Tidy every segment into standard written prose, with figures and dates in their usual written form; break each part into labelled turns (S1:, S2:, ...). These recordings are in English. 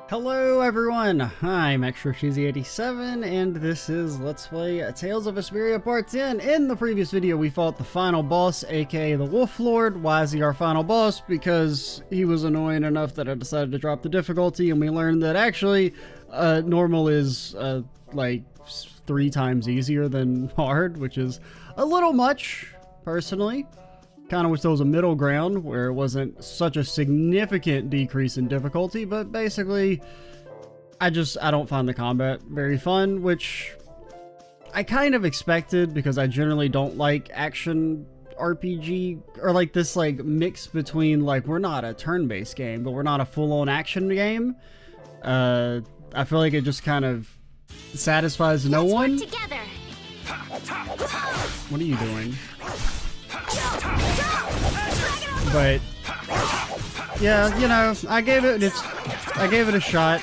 S1: Hello everyone, I'm ExtraCheesy87 and this is Let's Play Tales of Vesperia Part 10. In the previous video we fought the final boss, aka the Wolf Lord. Why is he our final boss? Because he was annoying enough that I decided to drop the difficulty, and we learned that actually normal is like 3 times easier than hard, which is a little much, personally. Kind of wish there was a middle ground where it wasn't such a significant decrease in difficulty, but basically, I don't find the combat very fun, which I kind of expected because I generally don't like action RPG, or like this like mix between like, we're not a turn-based game, but we're not a full-on action game. I feel like it just kind of satisfies no one.
S2: Together.
S1: What are you doing? But yeah, you know, I gave it a shot.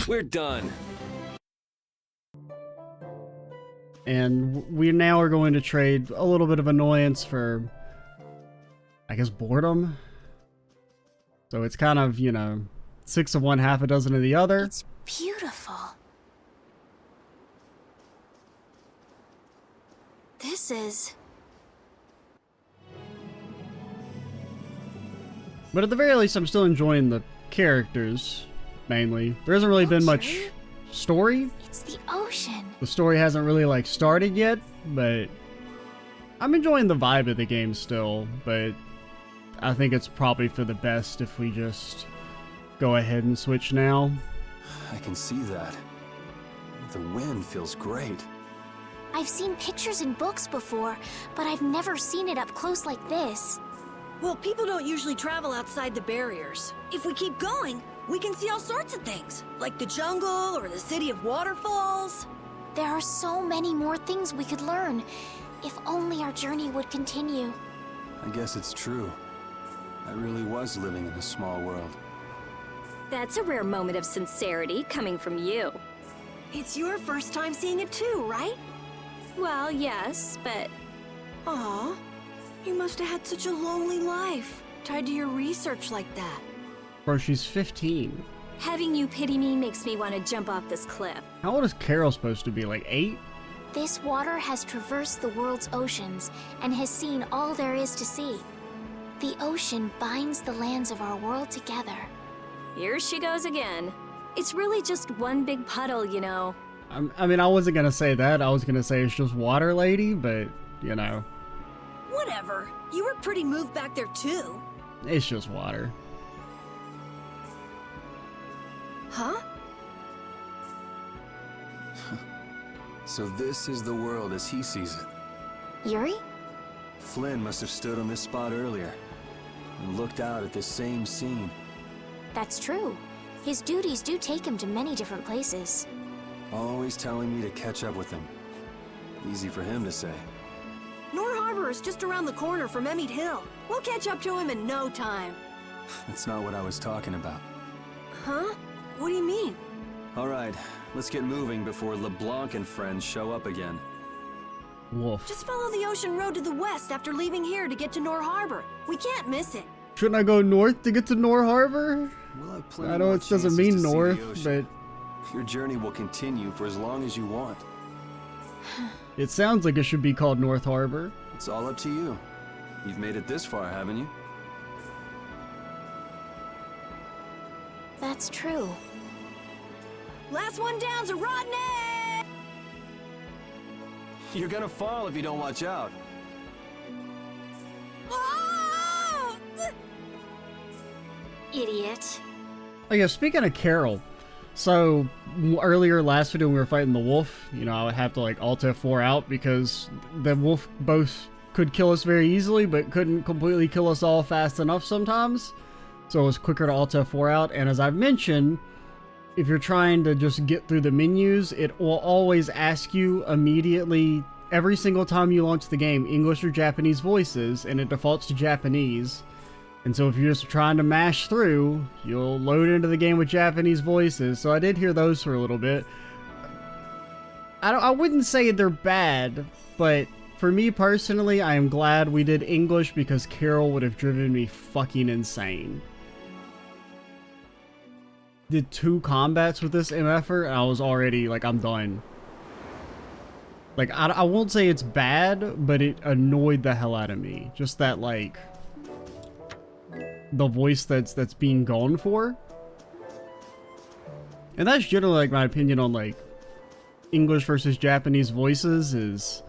S3: We're done.
S1: And we now are going to trade a little bit of annoyance for, I guess, boredom. So it's kind of, you know, 6 of one, half a dozen of the other.
S2: It's beautiful. This is...
S1: But at the very least, I'm still enjoying the characters, mainly. There hasn't really been much story.
S2: It's the ocean.
S1: The story hasn't really, like, started yet, but I'm enjoying the vibe of the game still, but I think it's probably for the best if we just go ahead and switch now.
S3: I can see that. The wind feels great.
S2: I've seen pictures in books before, but I've never seen it up close like this.
S4: Well, people don't usually travel outside the barriers. If we keep going, we can see all sorts of things, like the jungle or the city of waterfalls.
S2: There are so many more things we could learn, if only our journey would continue.
S3: I guess it's true. I really was living in a small world.
S5: That's a rare moment of sincerity coming from you.
S4: It's your first time seeing it too, right?
S5: Well, yes, but...
S4: Aw, you must have had such a lonely life, tied to your research like that.
S1: Bro, she's 15.
S5: Having you pity me makes me want to jump off this cliff.
S1: How old is Carol supposed to be, like 8?
S2: This water has traversed the world's oceans and has seen all there is to see. The ocean binds the lands of our world together.
S5: Here she goes again. It's really just one big puddle, you know.
S1: I mean, I wasn't gonna say that. I was gonna say it's just water, lady, but, you know.
S4: Whatever. You were pretty moved back there too.
S1: It's just water.
S4: Huh?
S3: So this is the world as he sees it.
S2: Yuri?
S3: Flynn must have stood on this spot earlier and looked out at this same scene.
S2: That's true. His duties do take him to many different places.
S3: Always telling me to catch up with him. Easy for him to say.
S4: Nor Harbor is just around the corner from Emmett Hill. We'll catch up to him in no time.
S3: That's not what I was talking about.
S4: Huh? What do you mean?
S3: All right, let's get moving before LeBlanc and friends show up again.
S1: Wolf.
S4: Just follow the ocean road to the west after leaving here to get to Nor Harbor. We can't miss it.
S1: Shouldn't I go north to get to Nor Harbor?
S3: We'll have plenty
S1: I know
S3: more
S1: it doesn't
S3: chances
S1: mean
S3: to see the
S1: north,
S3: ocean.
S1: but
S3: Your journey will continue for as long as you want.
S1: it sounds like it should be called North Harbor.
S3: It's all up to you. You've made it this far, haven't you?
S2: That's true.
S4: Last one down's a Rodney!
S3: You're gonna fall if you don't watch out.
S4: Oh!
S5: Idiot.
S1: Oh yeah, speaking of Carol, so earlier last video when we were fighting the wolf, you know, I would have to like Alt F4 out because the wolf both could kill us very easily but couldn't completely kill us all fast enough sometimes. So it was quicker to Alt F4 out, and as I've mentioned, if you're trying to just get through the menus, it will always ask you immediately, every single time you launch the game, English or Japanese voices, and it defaults to Japanese. And so if you're just trying to mash through, you'll load into the game with Japanese voices. So I did hear those for a little bit. I wouldn't say they're bad, but for me personally, I am glad we did English because Carol would have driven me fucking insane. did 2 combats with this MFer, and I was already, like, I'm done. Like, I won't say it's bad, but it annoyed the hell out of me. Just that, like, the voice that's being gone for. And that's generally, like, my opinion on, like, English versus Japanese voices is...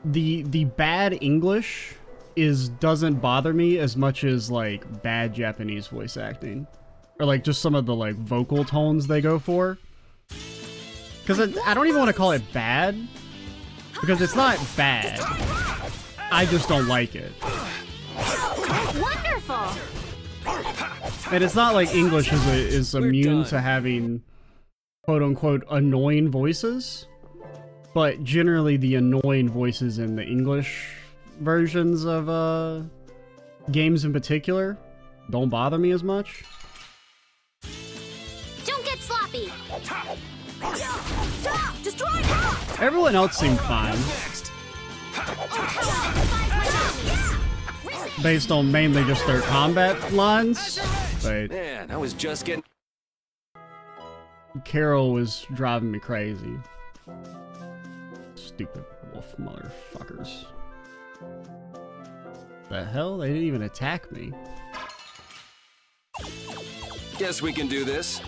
S1: The bad English doesn't bother me as much as, like, bad Japanese voice acting. Or, like, just some of the, like, vocal tones they go for. Because I don't even want to call it bad. Because it's not bad. I just don't like it.
S2: Wonderful!
S1: And it's not like English is immune to having quote-unquote annoying voices. But generally the annoying voices in the English versions of games in particular don't bother me as much.
S2: Don't get sloppy!
S1: Everyone else seemed fine. Based on mainly just their combat lines. But
S3: Man, I was just getting...
S1: Carol was driving me crazy. Stupid wolf motherfuckers. The hell? They didn't even attack me.
S3: Guess we can do this.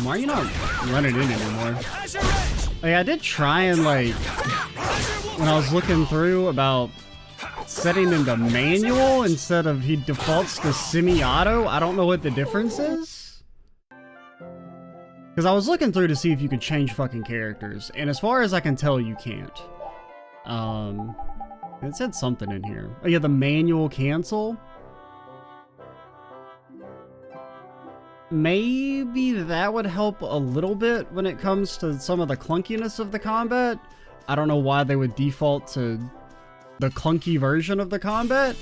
S1: Why are you not running in anymore? Like, I did try and, like, when I was looking through about setting him to manual instead of he defaults to semi-auto. I don't know what the difference is. Because I was looking through to see if you could change fucking characters, and as far as I can tell, you can't. It said something in here. Oh yeah, the manual cancel. Maybe that would help a little bit when it comes to some of the clunkiness of the combat. I don't know why they would default to the clunky version of the combat.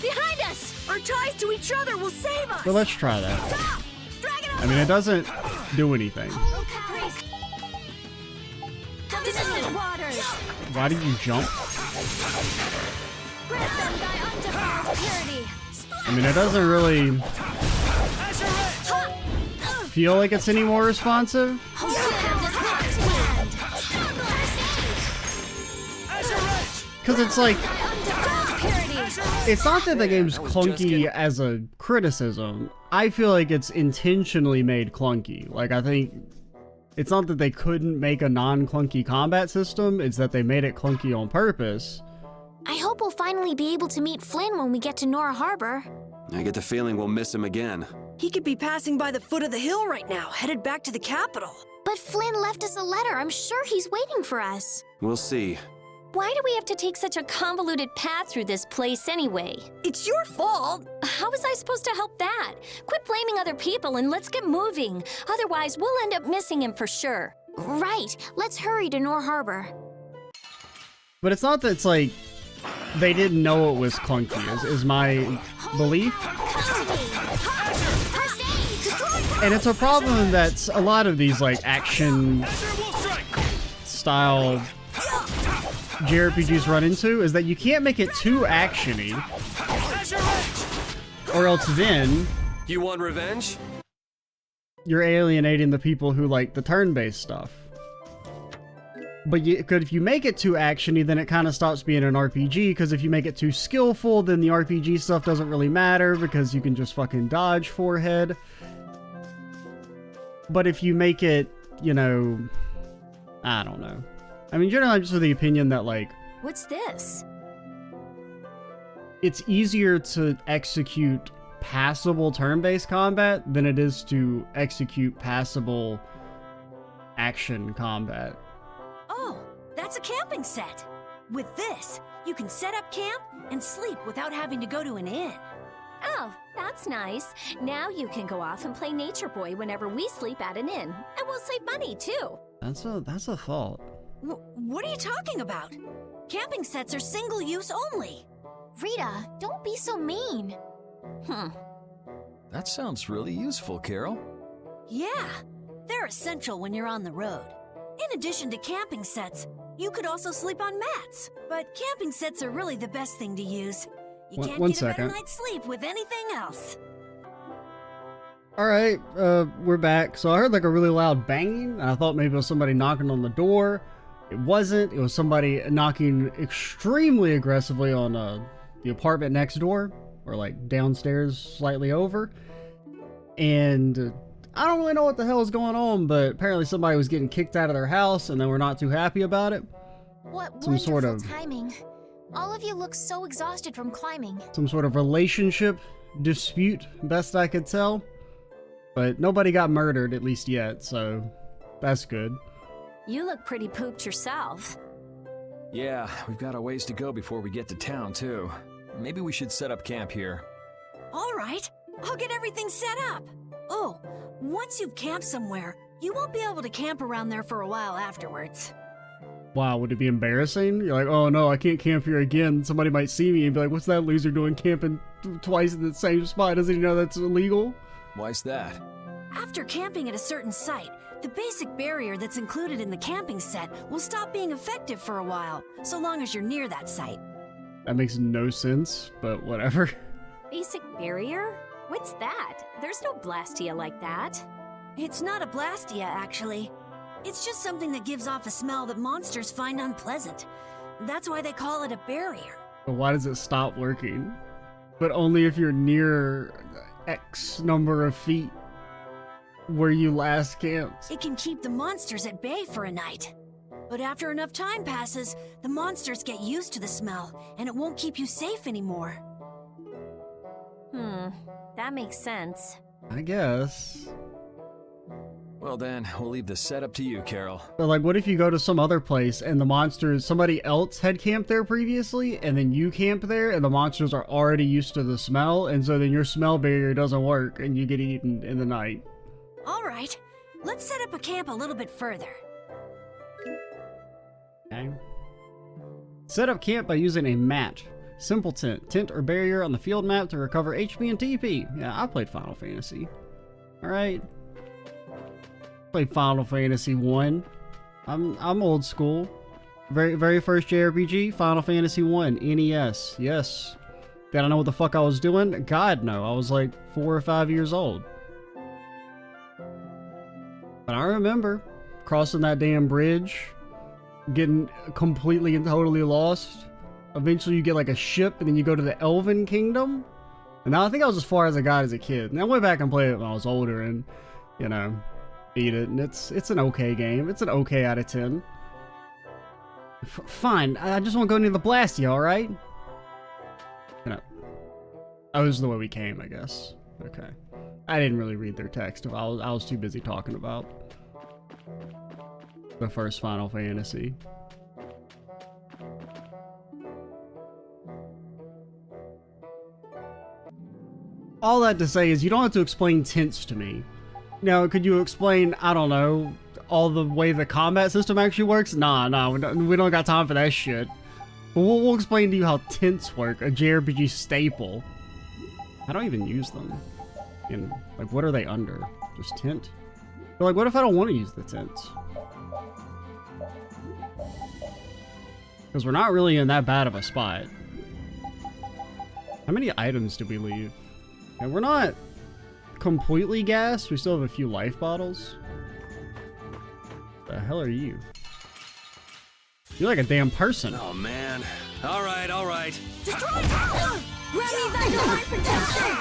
S4: Behind us! Our ties to each other will save us!
S1: But let's try that.
S4: Stop! Drag it
S1: I mean, it doesn't do anything.
S5: Distant waters.
S1: Why did you jump?
S5: Grant them thy undefiled purity.
S1: I mean, it doesn't really feel like it's any more responsive. Because it's like, it's not that the game's clunky as a criticism. I feel like it's intentionally made clunky. Like, I think it's not that they couldn't make a non-clunky combat system, it's that they made it clunky on purpose.
S2: I hope we'll finally be able to meet Flynn when we get to Nor Harbor.
S3: I get the feeling we'll miss him again.
S4: He could be passing by the foot of the hill right now, headed back to the capital.
S2: But Flynn left us a letter. I'm sure he's waiting for us.
S3: We'll see.
S5: Why do we have to take such a convoluted path through this place anyway?
S4: It's your fault!
S5: How was I supposed to help that? Quit blaming other people and let's get moving. Otherwise, we'll end up missing him for sure.
S2: Right. Let's hurry to Nor Harbor.
S1: But it's not that it's like they didn't know it was clunky, is my belief. And it's a problem that a lot of these like action style JRPGs run into, is that you can't make it too actiony, or else then
S3: You want revenge?
S1: you're alienating the people who like the turn-based stuff. But if you make it too actiony, then it kind of stops being an RPG, because if you make it too skillful, then the RPG stuff doesn't really matter, because you can just fucking dodge forehead. But if you make it, you know, I don't know. I mean, generally I'm just of the opinion that, like,
S5: What's this?
S1: it's easier to execute passable turn-based combat than it is to execute passable action combat.
S4: Oh, that's a camping set. With this, you can set up camp and sleep without having to go to an inn.
S5: Oh, that's nice. Now you can go off and play Nature Boy whenever we sleep at an inn. And we'll save money, too.
S1: That's a thought.
S4: What are you talking about? Camping sets are single-use only.
S2: Rita, don't be so mean.
S6: That sounds really useful, Carol.
S4: Yeah, they're essential when you're on the road. In addition to camping sets, you could also sleep on mats. But camping sets are really the best thing to use. You can't
S1: one
S4: get a better
S1: second.
S4: night's sleep with anything else.
S1: Alright, we're back. So I heard like a really loud banging, and I thought maybe it was somebody knocking on the door. It wasn't. It was somebody knocking extremely aggressively on the apartment next door, or like downstairs slightly over. And I don't really know what the hell is going on, but apparently somebody was getting kicked out of their house and they were not too happy about it.
S2: What
S1: Some
S2: wonderful
S1: sort of-
S2: timing. All of you look so exhausted from climbing.
S1: Some sort of relationship dispute, best I could tell. But nobody got murdered, at least yet, so that's good.
S5: You look pretty pooped yourself.
S6: Yeah, we've got a ways to go before we get to town, too. Maybe we should set up camp here.
S4: All right, I'll get everything set up. Oh, once you've camped somewhere, you won't be able to camp around there for a while afterwards.
S1: Wow, would it be embarrassing? You're like, oh no, I can't camp here again. Somebody might see me and be like, what's that loser doing camping twice in the same spot? Doesn't he know that's illegal?
S6: Why's that?
S4: After camping at a certain site, the basic barrier that's included in the camping set will stop being effective for a while, so long as you're near that site.
S1: That makes no sense, but whatever.
S5: Basic barrier? What's that? There's no Blastia like that.
S4: It's not a Blastia, actually. It's just something that gives off a smell that monsters find unpleasant. That's why they call it a barrier.
S1: But why does it stop working? But only if you're near X number of feet where you last camped.
S4: It can keep the monsters at bay for a night. But after enough time passes, the monsters get used to the smell, and it won't keep you safe anymore.
S5: That makes sense.
S1: I guess.
S6: Well then, we'll leave the setup to you, Carol.
S1: But like, what if you go to some other place and the monsters, somebody else had camped there previously, and then you camp there, and the monsters are already used to the smell, and so then your smell barrier doesn't work, and you get eaten in the night.
S4: All right, let's set up a camp a little bit further.
S1: Okay. Set up camp by using a mat. Simple tent or barrier on the field map to recover HP and TP. Yeah, I played Final Fantasy. Alright. Played Final Fantasy 1. I'm old school. Very first JRPG, Final Fantasy 1, NES. Yes. Did I know what the fuck I was doing? God no. I was like 4 or 5 years old. But I remember crossing that damn bridge, getting completely and totally lost. Eventually you get like a ship and then you go to the Elven Kingdom. And now I think I was as far as I got as a kid. And I went back and played it when I was older and, you know, beat it. And it's an okay game. It's an okay out of 10. Fine, I just won't go near the Blastia, alright? You know. Oh, this is the way we came, I guess. Okay. I didn't really read their text. I was too busy talking about the first Final Fantasy. All that to say is you don't have to explain tents to me. Now, could you explain, I don't know, all the way the combat system actually works? Nah, we don't got time for that shit. But we'll explain to you how tents work, a JRPG staple. I don't even use them. And, like, what are they under? Just tent? But, like, what if I don't want to use the tents? Because we're not really in that bad of a spot. How many items did we leave? And we're not completely gassed. We still have a few life bottles. The hell are you? You're like a damn person.
S3: Oh man. All right.
S4: Destroy tower! Grab me back to my protection!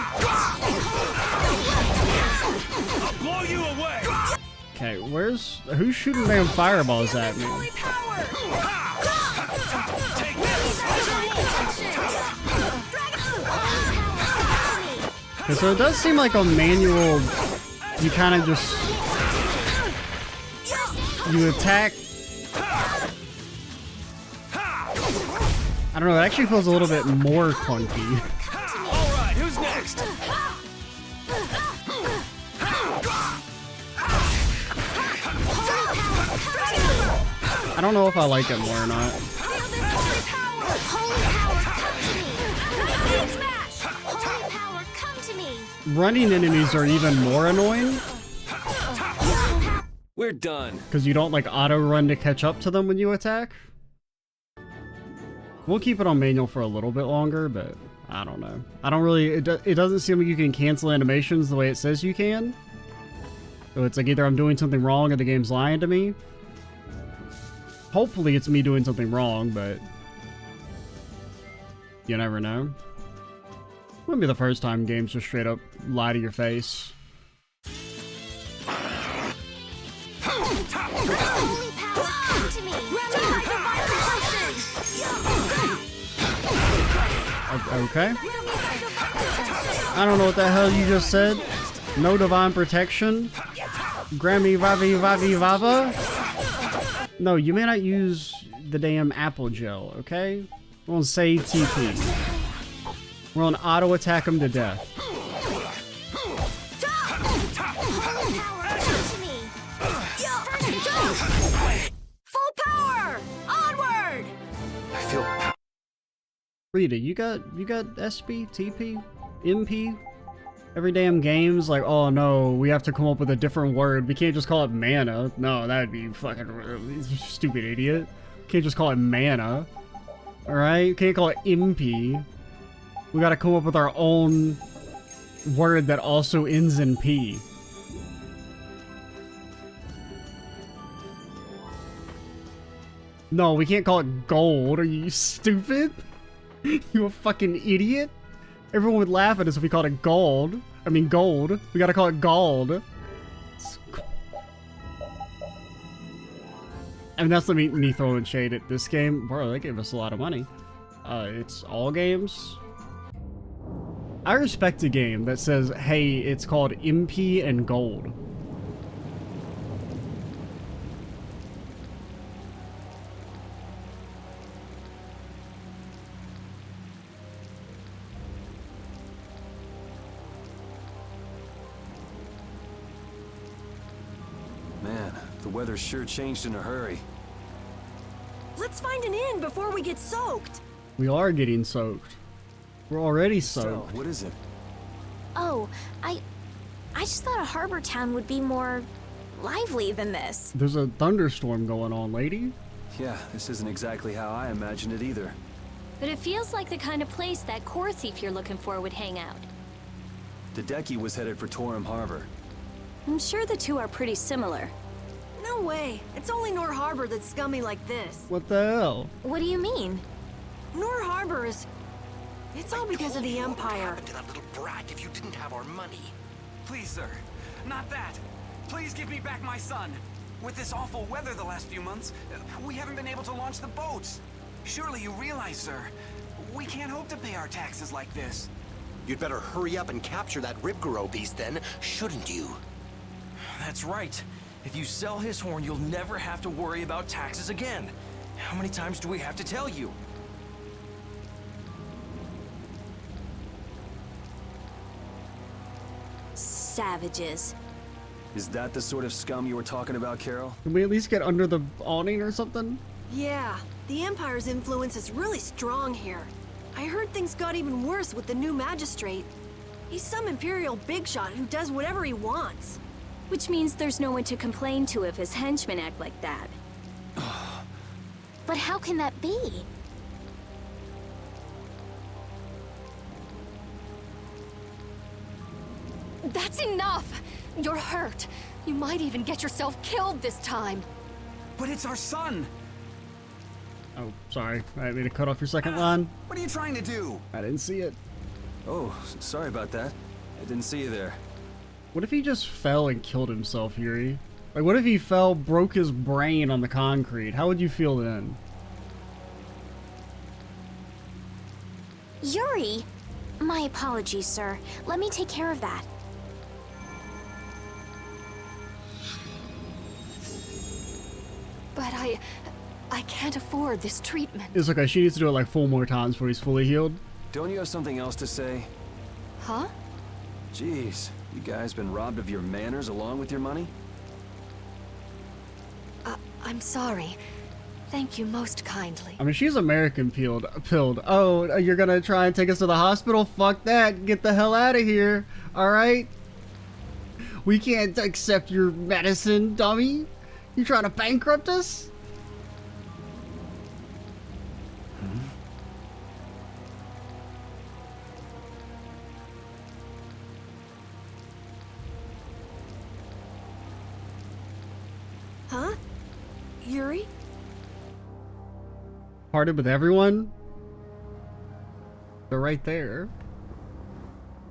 S3: I'll blow you away.
S1: Okay, who's shooting damn fireballs at me?
S4: Holy power!
S3: Take this.
S1: Okay, so it does seem like a manual. You kind of just you attack. I don't know. It actually feels a little bit more clunky.
S3: All right, who's next?
S1: I don't know if I like it more or not. Running enemies are even more annoying
S3: We're done.
S1: because you don't like auto run to catch up to them when you attack. We'll keep it on manual for a little bit longer, but I don't know. I don't really, it doesn't seem like you can cancel animations the way it says you can. So it's like either I'm doing something wrong or the game's lying to me. Hopefully it's me doing something wrong, but you never know. Wouldn't be the first time games just straight up lie to your face.
S2: Holy power, come to me!
S1: Okay. I don't know what the hell you just said. No divine protection. Grammy Vavi Vavi Vava. No, you may not use the damn apple gel, okay? We're on save TP. We're on auto attack him to death.
S4: Full power! Onward!
S3: I feel
S1: Rita, you got SP, TP, MP? Every damn game's like, oh no, we have to come up with a different word. We can't just call it mana. No, that'd be fucking stupid idiot. Can't just call it mana. Alright? Can't call it MP. We gotta come up with our own word that also ends in P. No, we can't call it gold. Are you stupid? You a fucking idiot? Everyone would laugh at us if we called it gold. I mean gold. We gotta call it gold. I mean, that's me throwing shade at this game. Bro, they gave us a lot of money. It's all games. I respect a game that says, hey, it's called MP and gold.
S3: Man, the weather sure changed in a hurry.
S4: Let's find an inn before we get soaked.
S1: We are getting soaked. We're already soaked.
S3: So, what is it?
S2: Oh, I just thought a harbor town would be more lively than this.
S1: There's a thunderstorm going on, lady.
S3: Yeah, this isn't exactly how I imagined it either.
S5: But it feels like the kind of place that core thief you're looking for would hang out.
S3: Hideki was headed for Torim Harbor.
S5: I'm sure the two are pretty similar.
S4: No way. It's only Nor Harbor that's scummy like this.
S1: What the hell?
S2: What do you mean?
S4: Nor Harbor is... It's all because of the Empire.
S7: What would happen to that little brat if you didn't have our money?
S8: Please, sir. Not that. Please give me back my son. With this awful weather the last few months, we haven't been able to launch the boats. Surely you realize, sir, we can't hope to pay our taxes like this.
S7: You'd better hurry up and capture that Ribgaro beast then, shouldn't you?
S9: That's right. If you sell his horn, you'll never have to worry about taxes again. How many times do we have to tell you?
S5: Savages.
S3: Is that the sort of scum you were talking about, Carol?
S1: Can we at least get under the awning or something?
S4: Yeah, the Empire's influence is really strong here. I heard things got even worse with the new magistrate. He's some Imperial bigshot who does whatever he wants.
S5: Which means there's no one to complain to if his henchmen act like that.
S2: But how can that be?
S10: That's enough! You're hurt. You might even get yourself killed this time.
S8: But it's our son!
S1: Oh, sorry. I didn't mean to cut off your second line.
S8: What are you trying to do?
S1: I didn't see it.
S3: Oh, sorry about that. I didn't see you there.
S1: What if he just fell and killed himself, Yuri? Like, what if he fell, broke his brain on the concrete? How would you feel then?
S2: Yuri! My apologies, sir. Let me take care of that.
S10: But I can't afford this treatment.
S1: It's okay, she needs to do it like 4 more times before he's fully healed.
S3: Don't you have something else to say?
S10: Huh?
S3: Jeez, you guys been robbed of your manners along with your money?
S10: I'm sorry. Thank you most kindly.
S1: I mean, she's American pilled. Oh, you're gonna try and take us to the hospital? Fuck that. Get the hell out of here. Alright? We can't accept your medicine, dummy. You trying to bankrupt us?
S4: Huh? Yuri?
S1: Parted with everyone? They're right there.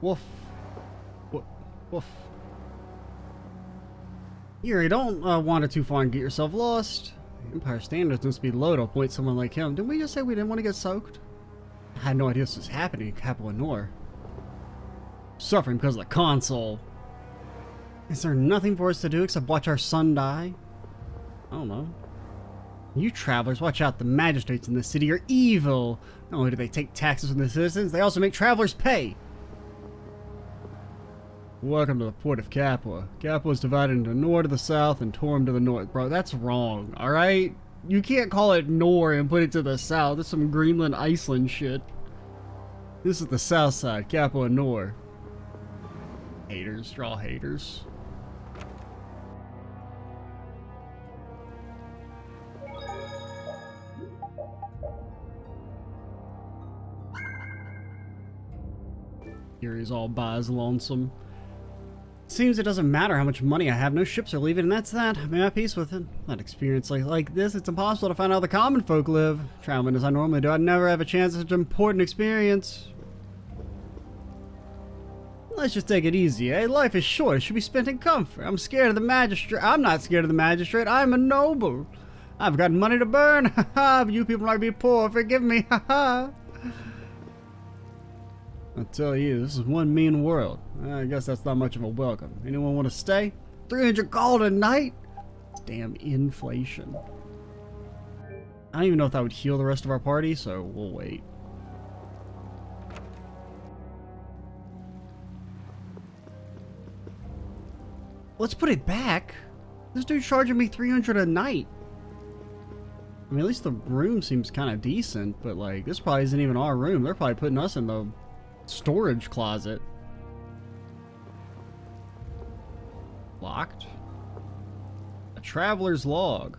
S1: Woof. Woof. Woof. Yuri, don't wander too far and get yourself lost. Empire standards must be low to appoint someone like him. Didn't we just say we didn't want to get soaked? I had no idea this was happening in Capua Nor. Suffering because of the console. Is there nothing for us to do except watch our son die? I don't know. You travelers, watch out. The magistrates in this city are evil. Not only do they take taxes from the citizens, they also make travelers pay. Welcome to the port of Capua. Capua is divided into Nor to the south and Torum to the north. Bro, that's wrong, alright? You can't call it Nor and put it to the south. That's some Greenland, Iceland shit. This is the south side, Capua Nor. Haters, you're all haters. Yuri's all by his lonesome. Seems it doesn't matter how much money I have, no ships are leaving, and that's that. I'm at peace with it. Not experience like this, it's impossible to find out how the common folk live. Traveling as I normally do, I'd never have a chance at such an important experience. Let's just take it easy, eh? Life is short, it should be spent in comfort. I'm scared of the magistrate. I'm not scared of the magistrate, I'm a noble. I've got money to burn, haha, but you people might be poor, forgive me, haha. I tell you, this is one mean world. I guess that's not much of a welcome. Anyone want to stay? 300 gold a night? Damn inflation. I don't even know if that would heal the rest of our party, so we'll wait. Let's put it back. This dude's charging me 300 a night. I mean, at least the room seems kind of decent, but like, this probably isn't even our room. They're probably putting us in the storage closet. Locked. A traveler's log.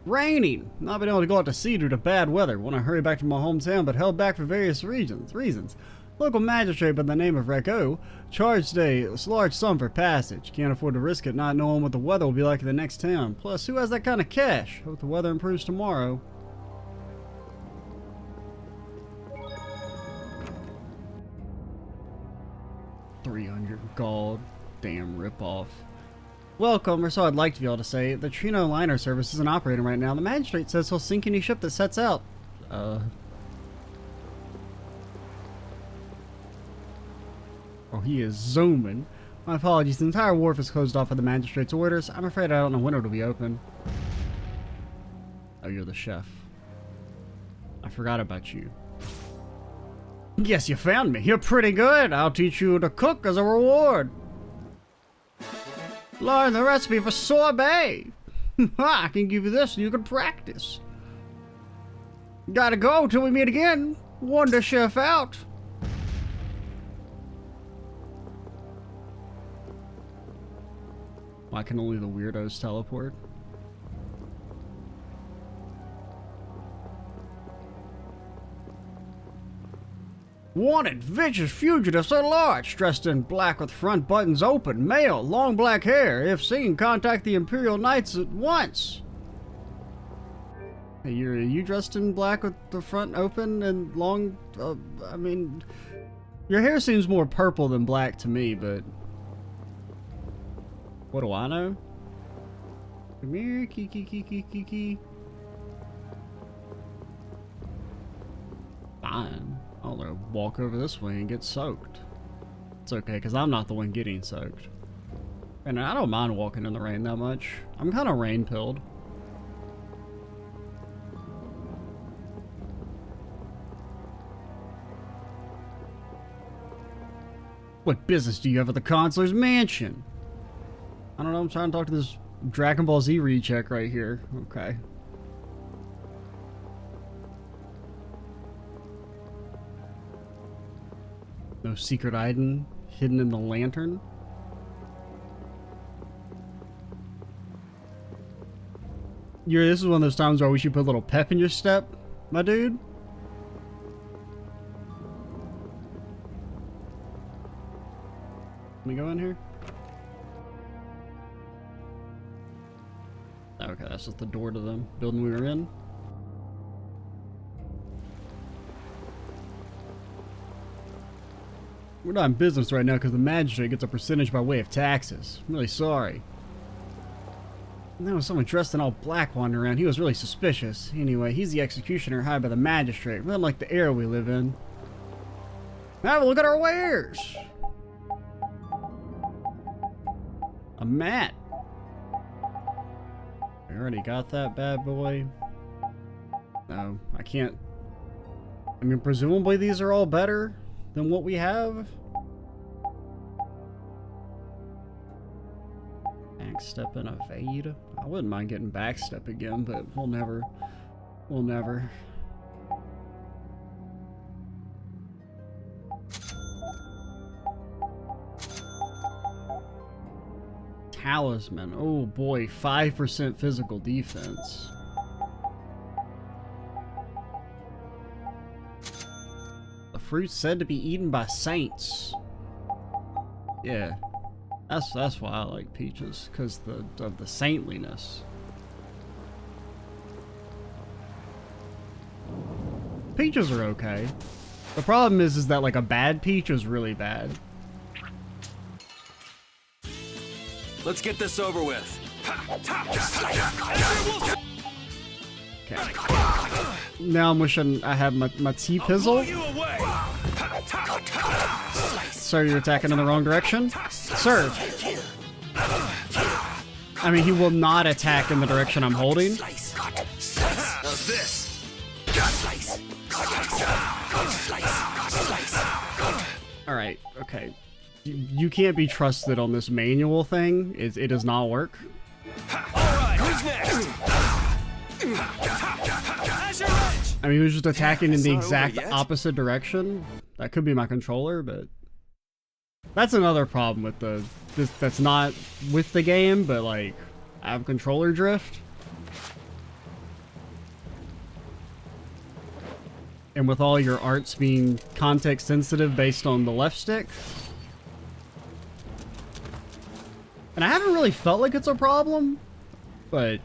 S1: Raining. Not been able to go out to sea due to bad weather. Want to hurry back to my hometown, but held back for various reasons. Local magistrate by the name of Reko charged a large sum for passage. Can't afford to risk it not knowing what the weather will be like in the next town. Plus, who has that kind of cash? Hope the weather improves tomorrow. $300 gold. Damn ripoff. Welcome, or so I'd like to be able to say. The Trino liner service isn't operating right now. The magistrate says he'll sink any ship that sets out. Oh, he is zooming. My apologies, the entire wharf is closed off by the magistrate's orders. I'm afraid I don't know when it'll be open. Oh, you're the chef. I forgot about you. Yes, you found me. You're pretty good. I'll teach you to cook as a reward. Learn the recipe for sorbet. I can give you this and you can practice. Gotta go till we meet again. Wonder Chef out. Why can only the weirdos teleport? Wanted, vicious fugitives at large, dressed in black with front buttons open, male, long black hair. If seen, contact the Imperial Knights at once. Hey, are you dressed in black with the front open and long? I mean, your hair seems more purple than black to me, but what do I know? Come here, kiki. Fine. I'll walk over this way and get soaked. It's okay, because I'm not the one getting soaked. And I don't mind walking in the rain that much. I'm kind of rain-pilled. What business do you have at the Consular's mansion? I don't know, I'm trying to talk to this Dragon Ball Z recheck right here. Okay. No secret item hidden in the lantern? This is one of those times where I wish you put a little pep in your step, my dude. Let me go in here. Okay, that's just the door to the building we were in. We're not in business right now because the magistrate gets a percentage by way of taxes. I'm really sorry. And there was someone dressed in all black wandering around. He was really suspicious. Anyway, he's the executioner hired by the magistrate. We don't like the era we live in. Have a look at our wares! A mat. I already got that bad boy. No, I can't. I mean, presumably these are all better than what we have. Backstep and evade. I wouldn't mind getting backstep again, but we'll never. Talisman. Oh boy, 5% physical defense. The fruit's said to be eaten by saints. Yeah, that's why I like peaches, because of the saintliness. Peaches are okay. The problem is that like a bad peach is really bad.
S3: Let's get this over with.
S1: Okay. Now I'm wishing I had my T-Pizzle. Sir, you're attacking in the wrong direction. Serve. I mean, he will not attack in the direction I'm holding.
S3: How's this?
S1: Alright, okay. You can't be trusted on this manual thing. It does not work.
S3: Alright, who's next?
S1: I mean, he was just attacking in the
S3: It's not
S1: exact
S3: over yet.
S1: opposite direction. That could be my controller, but that's another problem with this. That's not with the game, but like I have controller drift, and with all your arts being context sensitive based on the left stick. And I haven't really felt like it's a problem, but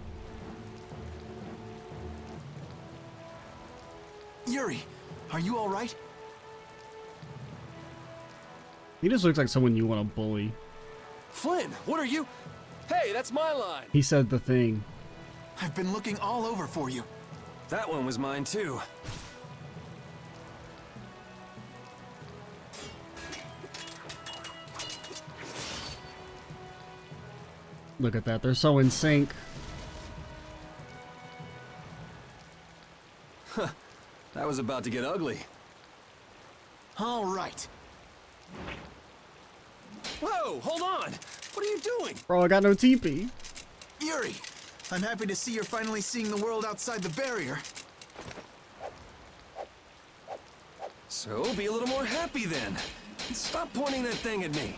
S7: Yuri, are you all right?
S1: he just looks like someone you want to bully.
S3: Flynn, what are you? Hey, that's my line.
S1: He said the thing.
S7: I've been looking all over for you.
S3: That one was mine too.
S1: Look at that, they're so in sync.
S3: That was about to get ugly.
S7: All right.
S3: Whoa, hold on. What are you doing?
S1: Bro, I got no TP.
S7: Yuri, I'm happy to see you're finally seeing the world outside the barrier.
S3: So, be a little more happy then. Stop pointing that thing at me.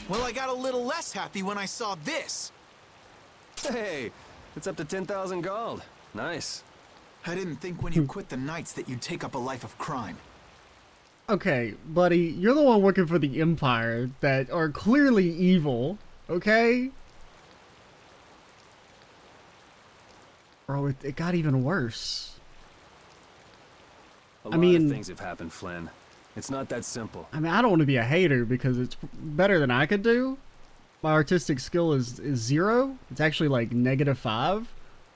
S7: Well, I got a little less happy when I saw this.
S3: Hey, it's up to 10,000 gold. Nice.
S7: I didn't think when you quit the Knights that you'd take up a life of crime.
S1: Okay, buddy, you're the one working for the Empire that are clearly evil, okay? Bro, it got even worse.
S3: A lot
S1: mean-
S3: of things have happened, Flynn. It's not that simple.
S1: I mean, I don't want to be a hater because it's better than I could do. My artistic skill is 0. It's actually like -5,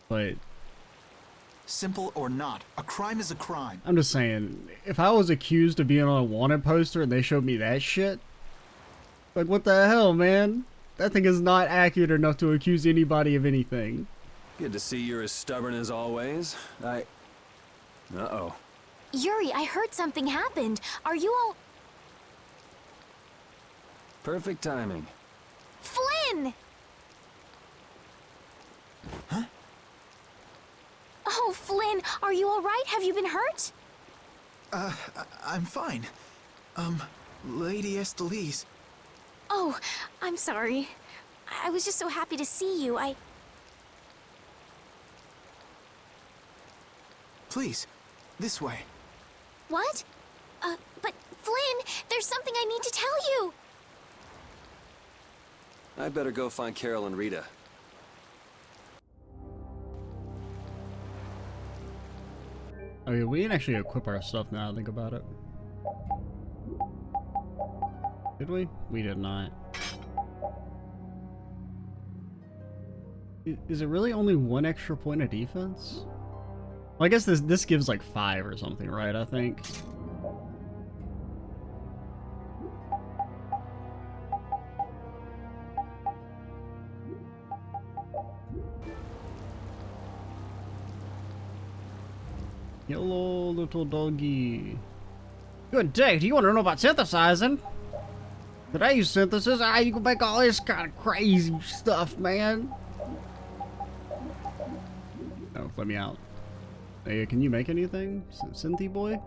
S1: but
S7: Simple or not, a crime is a crime.
S1: I'm just saying, if I was accused of being on a wanted poster and they showed me that shit, like what the hell, man? That thing is not accurate enough to accuse anybody of anything.
S3: Good to see you're as stubborn as always. Uh-oh.
S2: Yuri, I heard something happened. Are you all...
S3: Perfect timing.
S2: Flynn!
S7: Huh?
S2: Oh, Flynn, are you all right? Have you been hurt?
S7: I'm fine. Lady Estelise.
S2: Oh, I'm sorry. I was just so happy to see you.
S7: Please, this way.
S2: What? But Flynn, there's something I need to tell you.
S3: I'd better go find Carol and Rita.
S1: Oh yeah, we didn't actually equip our stuff now I think about it. Did we? We did not. Is it really only 1 extra point of defense? Well, I guess this gives like 5 or something, right? I think. Hello, little doggy. Good day. Do you want to know about synthesizing? Did I use synthesis? You can make all this kind of crazy stuff, man. Oh, let me out. Hey, can you make anything, Synthy boy?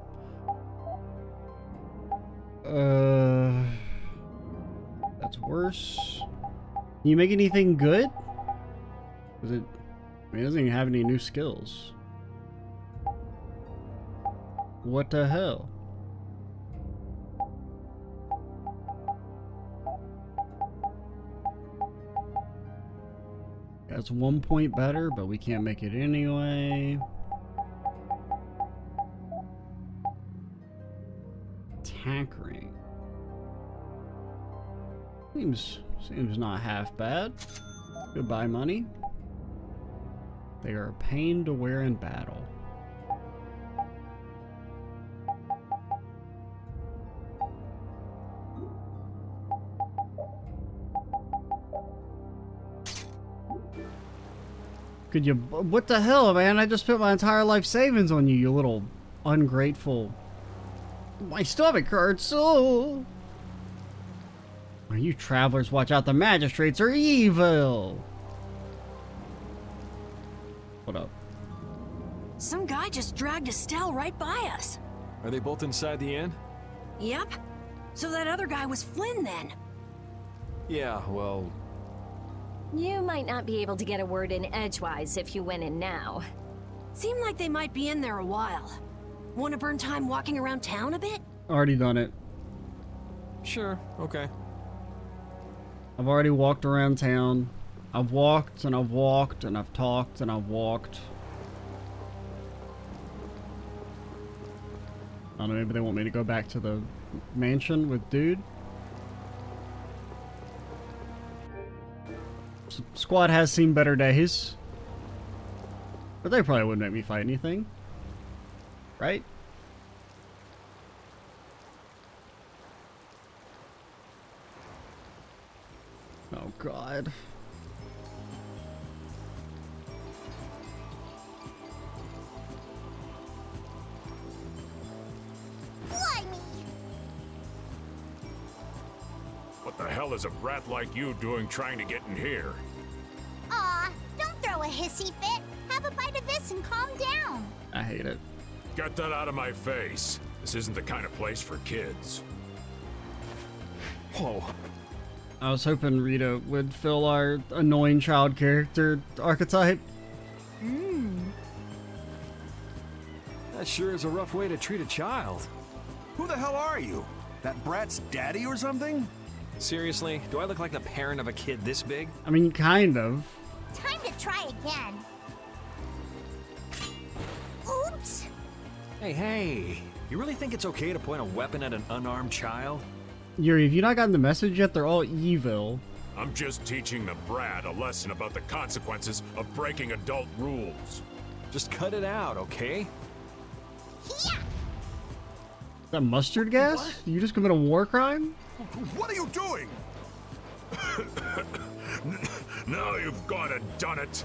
S1: That's worse. Can you make anything good? Is it? I mean, it doesn't even have any new skills. What the hell? That's 1 point better, but we can't make it anyway. Attack ring. Seems not half bad. Goodbye, money. They are a pain to wear in battle. Could you? What the hell, man? I just spent my entire life savings on you, you little ungrateful. My stomach hurts. Oh. You travelers, watch out! The magistrates are evil. What up?
S4: Some guy just dragged Estelle right by us.
S6: Are they both inside the inn?
S4: Yep. So that other guy was Flynn then.
S6: Yeah, well...
S5: You might not be able to get a word in edgewise if you went in now.
S4: Seemed like they might be in there a while. Want to burn time walking around town a bit?
S1: Already done it.
S6: Sure, okay.
S1: I've already walked around town. I've walked and I've walked and I've talked and I've walked. I don't know, maybe they want me to go back to the mansion with Dude. Squad has seen better days. But they probably wouldn't make me fight anything. Right? Oh God.
S11: What the hell is a brat like you doing trying to get in here?
S12: Aw, don't throw a hissy fit. Have a bite of this and calm down.
S1: I hate it.
S11: Get that out of my face. This isn't the kind of place for kids.
S6: Whoa.
S1: I was hoping Rita would fill our annoying child character archetype.
S6: That sure is a rough way to treat a child.
S13: Who the hell are you? That brat's daddy or something?
S9: Seriously? Do I look like the parent of a kid this big?
S1: I mean, kind of.
S12: Time to try again. Oops.
S9: Hey. You really think it's okay to point a weapon at an unarmed child?
S1: Yuri, have you not gotten the message yet? They're all evil.
S11: I'm just teaching the brat a lesson about the consequences of breaking adult rules.
S9: Just cut it out, okay?
S12: Yeah.
S1: Is that mustard gas? What? You just commit a war crime?
S13: What are you doing?
S11: Now you've gone and done it.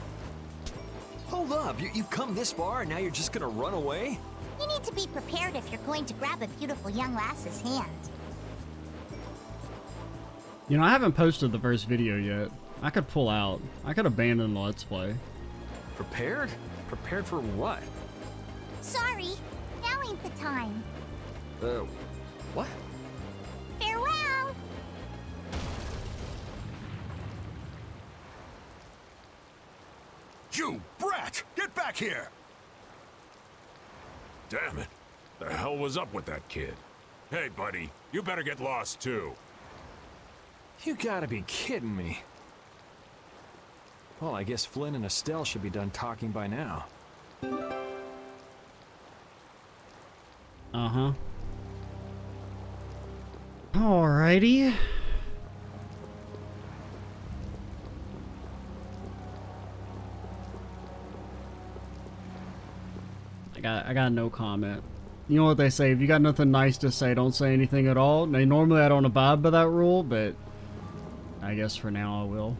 S9: Hold up, you've come this far and now you're just gonna run away?
S12: You need to be prepared if you're going to grab a beautiful young lass's hand.
S1: You know, I haven't posted the first video yet. I could pull out. I could abandon the Let's Play.
S9: Prepared? Prepared for what?
S12: Sorry, now ain't the time.
S9: What?
S12: Farewell!
S13: You brat! Get back here!
S11: Damn it. The hell was up with that kid? Hey, buddy, you better get lost too.
S9: You gotta be kidding me. Well, I guess Flynn and Estelle should be done talking by now.
S1: Uh-huh. Alrighty. I got no comment. You know what they say, if you got nothing nice to say, don't say anything at all. Now, normally I don't abide by that rule, but I guess for now I will.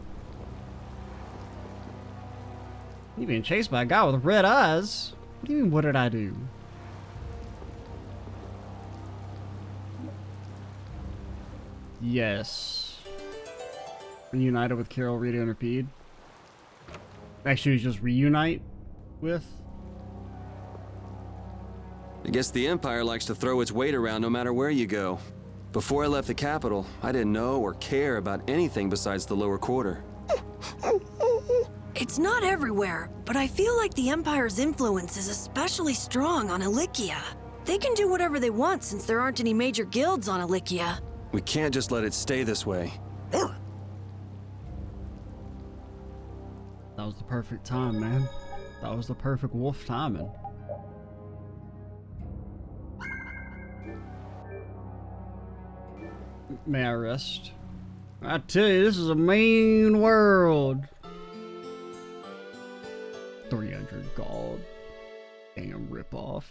S1: You being chased by a guy with red eyes? What do you mean, what did I do? Yes. Reunited with Carol, Rita, and Rapide. Actually, just reunite with.
S3: I guess the Empire likes to throw its weight around no matter where you go. Before I left the capital, I didn't know or care about anything besides the lower quarter.
S4: It's not everywhere, but I feel like the Empire's influence is especially strong on Ilikia. They can do whatever they want since there aren't any major guilds on Ilikia.
S3: We can't just let it stay this way.
S1: That was the perfect time, man. That was the perfect wolf timing. May I rest? I tell you, this is a mean world. 300 gold. Damn ripoff.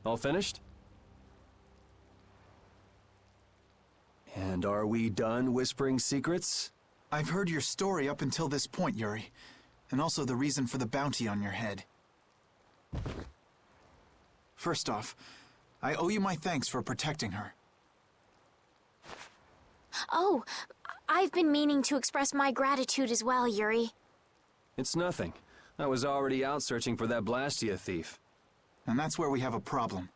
S3: All finished? And are we done whispering secrets?
S14: I've heard your story up until this point, Yuri, and also the reason for the bounty on your head. First off, I owe you my thanks for protecting her.
S2: Oh, I've been meaning to express my gratitude as well, Yuri.
S3: It's nothing. I was already out searching for that Blastia thief.
S14: And that's where we have a problem.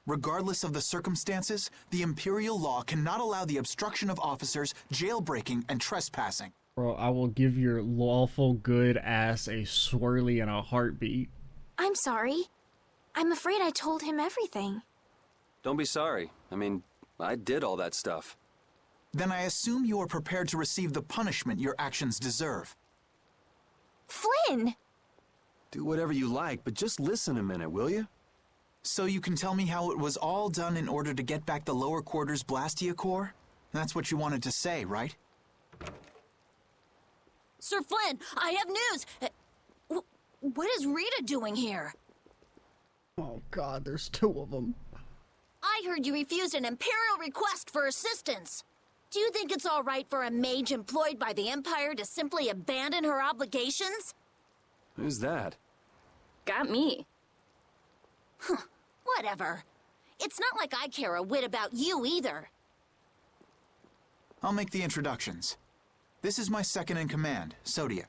S14: Regardless of the circumstances, the Imperial law cannot allow the obstruction of officers, jailbreaking, and trespassing.
S1: Bro, I will give your lawful good ass a swirly and a heartbeat.
S2: I'm sorry. I'm afraid I told him everything.
S3: Don't be sorry. I mean, I did all that stuff.
S14: Then I assume you are prepared to receive the punishment your actions deserve.
S2: Flynn!
S3: Do whatever you like, but just listen a minute, will you?
S14: So you can tell me how it was all done in order to get back the lower quarters Blastia core? That's what you wanted to say, right?
S5: Sir Flynn, I have news! What is Rita doing here?
S1: Oh god, there's two of them.
S5: I heard you refused an Imperial request for assistance. Do you think it's all right for a mage employed by the Empire to simply abandon her obligations?
S3: Who's that?
S5: Got me. Whatever. It's not like I care a whit about you either.
S14: I'll make the introductions. This is my second in command, Sodia.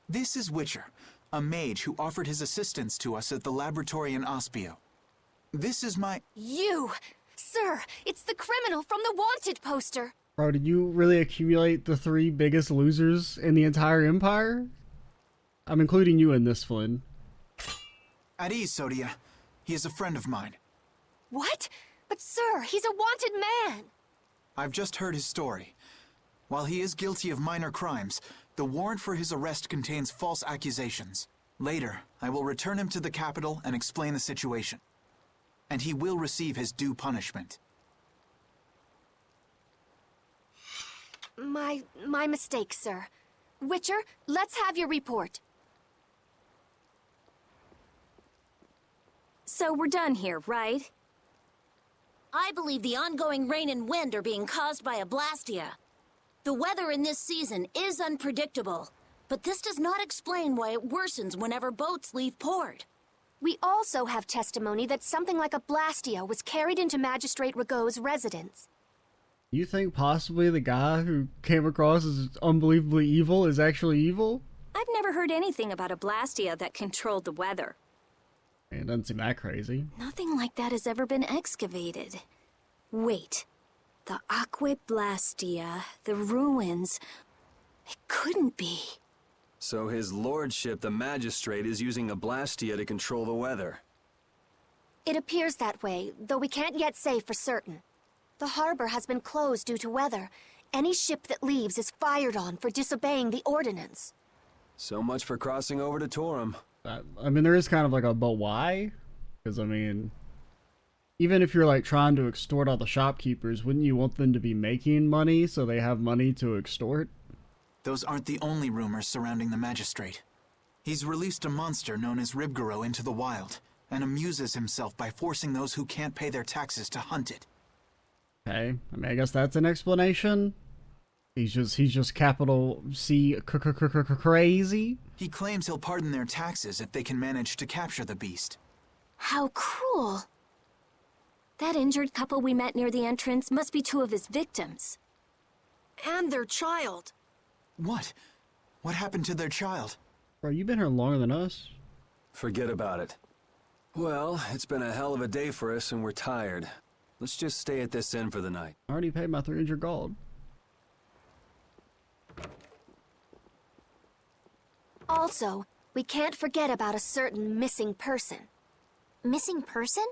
S14: This is Witcher, a mage who offered his assistance to us at the laboratory in Aspio. This is my—
S10: You! Sir, it's the criminal from the wanted poster!
S1: Bro, did you really accumulate the 3 biggest losers in the entire Empire? I'm including you in this, Flynn.
S14: At ease, Sodia. He is a friend of mine.
S10: What? But sir, he's a wanted man!
S14: I've just heard his story. While he is guilty of minor crimes, the warrant for his arrest contains false accusations. Later, I will return him to the capital and explain the situation. And he will receive his due punishment.
S10: My mistake, sir. Witcher, let's have your report.
S5: So we're done here, right? I believe the ongoing rain and wind are being caused by a Blastia. The weather in this season is unpredictable, but this does not explain why it worsens whenever boats leave port.
S10: We also have testimony that something like a Blastia was carried into Magistrate Rigaud's residence.
S1: You think possibly the guy who came across as unbelievably evil is actually evil?
S5: I've never heard anything about a Blastia that controlled the weather.
S1: It doesn't seem that crazy.
S5: Nothing like that has ever been excavated. Wait. The Aqua Blastia, the ruins. It couldn't be.
S3: So his lordship, the magistrate, is using a Blastia to control the weather.
S10: It appears that way, though we can't yet say for certain. The harbor has been closed due to weather. Any ship that leaves is fired on for disobeying the ordinance.
S3: So much for crossing over to Torum.
S1: I mean, there is kind of like a but why? Because, I mean, even if you're like trying to extort all the shopkeepers, wouldn't you want them to be making money so they have money to extort?
S14: Those aren't the only rumors surrounding the magistrate. He's released a monster known as Ribgaro into the wild, and amuses himself by forcing those who can't pay their taxes to hunt it.
S1: Okay, I mean, I guess that's an explanation. He's just capital C crazy.
S14: He claims he'll pardon their taxes if they can manage to capture the beast.
S10: How cruel. That injured couple we met near the entrance must be two of his victims.
S4: And their child.
S14: What? What happened to their child?
S1: Bro, you've been here longer than us.
S3: Forget about it. Well, it's been a hell of a day for us and we're tired. Let's just stay at this inn for the night.
S1: I already paid my 300 gold.
S10: Also, we can't forget about a certain missing person.
S2: Missing person?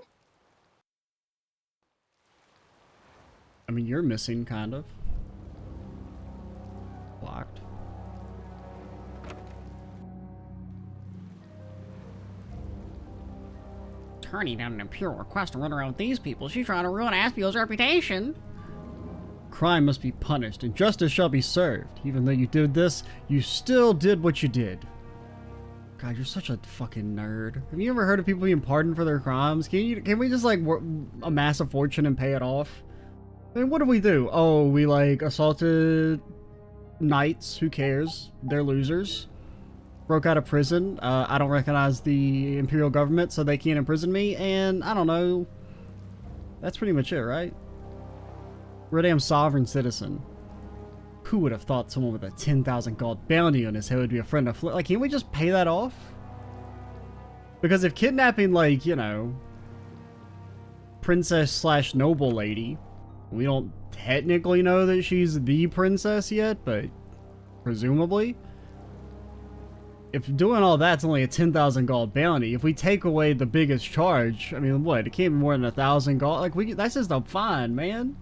S1: I mean, you're missing, kind of. Blocked. Turning down an imperial request to run around with these people. She's trying to ruin Aspiel's reputation. Crime must be punished, and justice shall be served. Even though you did this, you still did what you did. God, you're such a fucking nerd. Have you ever heard of people being pardoned for their crimes? Can we just, like, amass a fortune and pay it off? I mean, what do we do? Oh, we, like, assaulted knights. Who cares? They're losers. Broke out of prison. I don't recognize the imperial government, so they can't imprison me. And, I don't know. That's pretty much it, right? We're a damn sovereign citizen. Who would have thought someone with a 10,000 gold bounty on his head would be a friend of like, can't we just pay that off? Because if kidnapping, like, you know, princess / noble lady, we don't technically know that she's the princess yet, but presumably. If doing all that's only a 10,000 gold bounty, if we take away the biggest charge, I mean, what? It can't be more than 1,000 gold. Like, that's just a fine, man.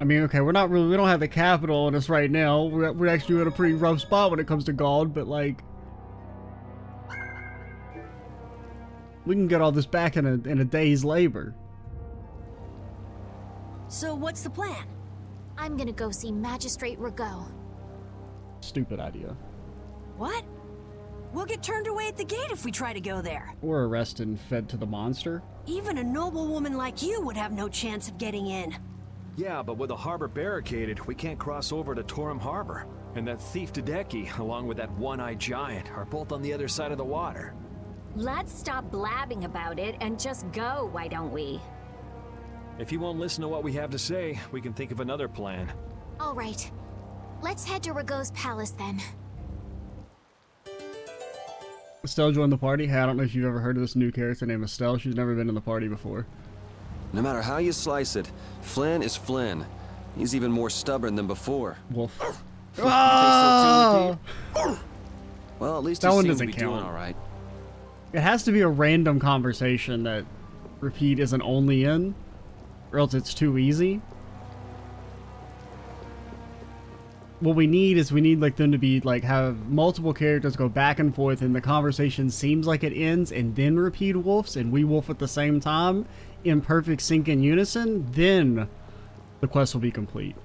S1: I mean, okay, we don't have the capital on us right now. We're actually in a pretty rough spot when it comes to gold, but like, we can get all this back in a day's labor.
S4: So what's the plan?
S2: I'm gonna go see Magistrate Rigaud.
S1: Stupid idea.
S4: What? We'll get turned away at the gate if we try to go there.
S1: Or arrested and fed to the monster.
S4: Even a noble woman like you would have no chance of getting in.
S6: Yeah, but with the harbor barricaded, we can't cross over to Torum Harbor. And that thief Tadeki, along with that one-eyed giant, are both on the other side of the water.
S5: Let's stop blabbing about it and just go, why don't we?
S6: If you won't listen to what we have to say, we can think of another plan.
S2: All right. Let's head to Rigaud's palace then.
S1: Estelle joined the party. Hey, I don't know if you've ever heard of this new character named Estelle. She's never been in the party before.
S3: No matter how you slice it, Flynn is Flynn. He's even more stubborn than before.
S1: Wolf.
S3: Oh! Well, at least
S1: that
S3: he
S1: one
S3: seems to
S1: doesn't
S3: be
S1: count.
S3: doing all right.
S1: It has to be a random conversation that Repeat isn't only in, or else it's too easy. What we need is like them to be like have multiple characters go back and forth, and the conversation seems like it ends, and then Repeat wolfs, and we wolf at the same time in perfect sync and unison. Then the quest will be complete.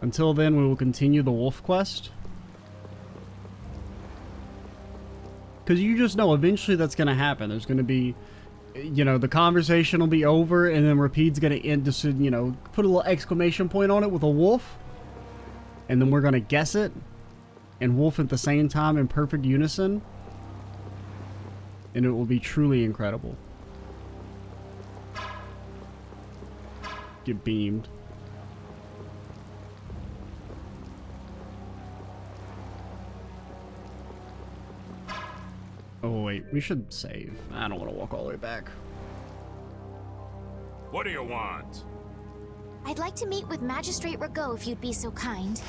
S1: Until then, we will continue the wolf quest. Because you just know eventually that's going to happen. There's going to be, you know, the conversation will be over, and then Repeat's going to end, just, you know, put a little exclamation point on it with a wolf. And then we're going to guess it. And wolf at the same time in perfect unison. And it will be truly incredible. Get beamed. Oh wait, we should save. I don't want to walk all the way back.
S11: What do you want?
S2: I'd like to meet with Magistrate Rigaud if you'd be so kind.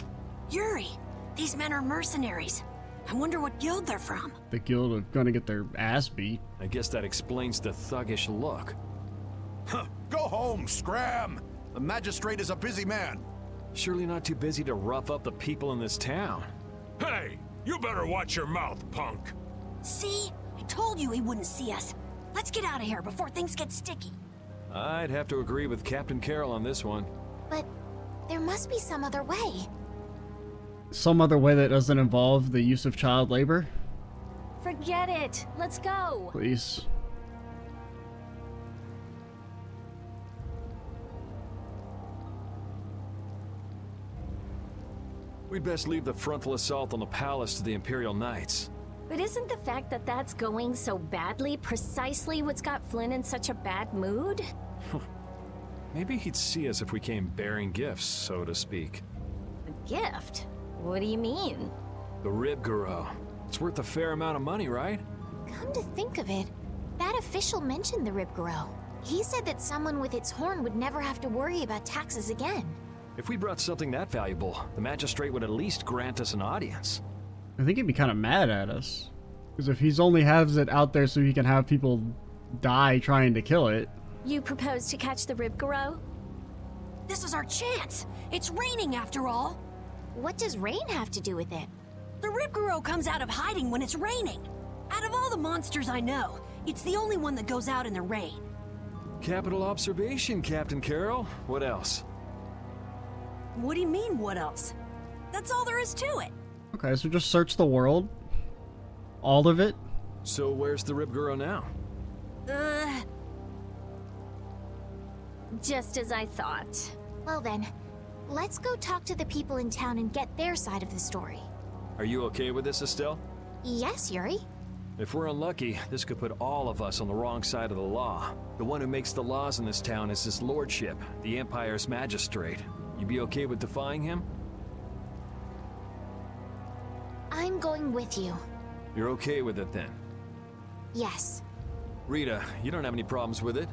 S4: Yuri, These men are mercenaries. I wonder what guild they're from.
S1: The guild are gonna get their ass beat.
S6: I guess that explains the thuggish look.
S13: Huh, go home, Scram! The magistrate is a busy man.
S6: Surely not too busy to rough up the people in this town.
S11: Hey, you better watch your mouth, punk.
S4: See? I told you he wouldn't see us. Let's get out of here before things get sticky.
S6: I'd have to agree with Captain Carroll on this one.
S2: But there must be some other way.
S1: Some other way that doesn't involve the use of child labor?
S5: Forget it. Let's go.
S1: Please.
S6: We'd best leave the frontal assault on the palace to the Imperial Knights.
S5: But isn't the fact that that's going so badly precisely what's got Flynn in such a bad mood?
S6: Maybe he'd see us if we came bearing gifts, so to speak.
S5: A gift? What do you mean?
S6: The Ribgaro. It's worth a fair amount of money, right?
S2: Come to think of it, that official mentioned the Ribgaro. He said that someone with its horn would never have to worry about taxes again.
S6: If we brought something that valuable, the magistrate would at least grant us an audience.
S1: I think he'd be kind of mad at us. Because if he's only has it out there so he can have people die trying to kill it.
S5: You propose to catch the Ribgaro?
S4: This is our chance. It's raining after all.
S2: What does rain have to do with it?
S4: The Ribgaro comes out of hiding when it's raining. Out of all the monsters I know, it's the only one that goes out in the rain.
S6: Capital observation, Captain Carroll. What else?
S4: What do you mean, what else? That's all there is to it.
S1: Okay, so just search the world. All of it.
S6: So where's the Ribgaro now?
S5: Just as I thought.
S2: Well then, let's go talk to the people in town and get their side of the story.
S6: Are you okay with this, Estelle?
S2: Yes, Yuri.
S6: If we're unlucky, this could put all of us on the wrong side of the law. The one who makes the laws in this town is his lordship, the Empire's magistrate. You be okay with defying him?
S2: I'm going with you.
S6: You're okay with it then?
S2: Yes.
S6: Rita, you don't have any problems with it?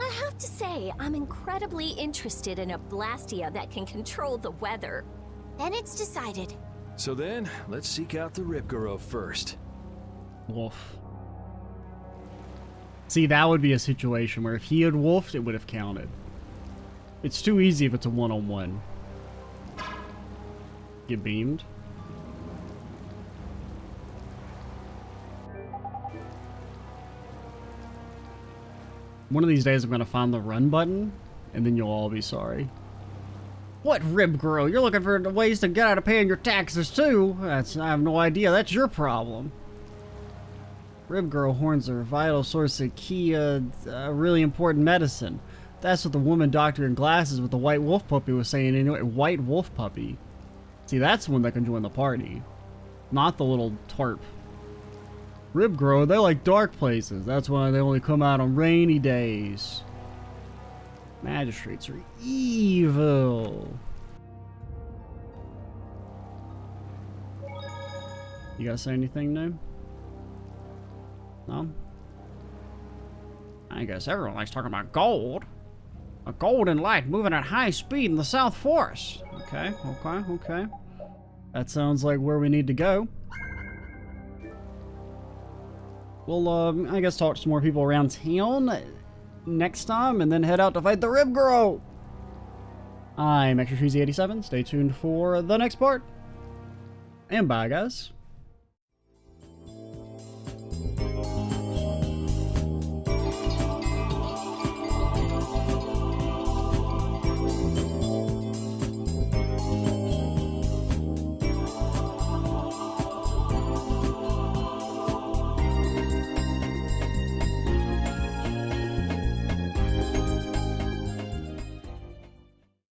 S5: I have to say, I'm incredibly interested in a Blastia that can control the weather.
S2: Then it's decided.
S6: So then, let's seek out the Ribgaro first.
S1: Wolf. See, that would be a situation where if he had wolfed, it would have counted. It's too easy if it's a one-on-one. Get beamed. One of these days I'm going to find the run button, and then you'll all be sorry. What, Ribgaro? You're looking for ways to get out of paying your taxes too? I have no idea. That's your problem. Ribgaro horns are a vital source of key, really important medicine. That's what the woman doctor in glasses with the white wolf puppy was saying anyway. White wolf puppy. See, that's the one that can join the party. Not the little twerp. Ribgaro, they like dark places. That's why they only come out on rainy days. Magistrates are evil. You guys say anything new? No? I guess everyone likes talking about gold. A golden light moving at high speed in the South Forest. Okay, okay, okay. That sounds like where we need to go. We'll, I guess talk to some more people around town next time and then head out to fight the Ribgaro. I'm Extra Cheesy 87. Stay tuned for the next part. And bye, guys.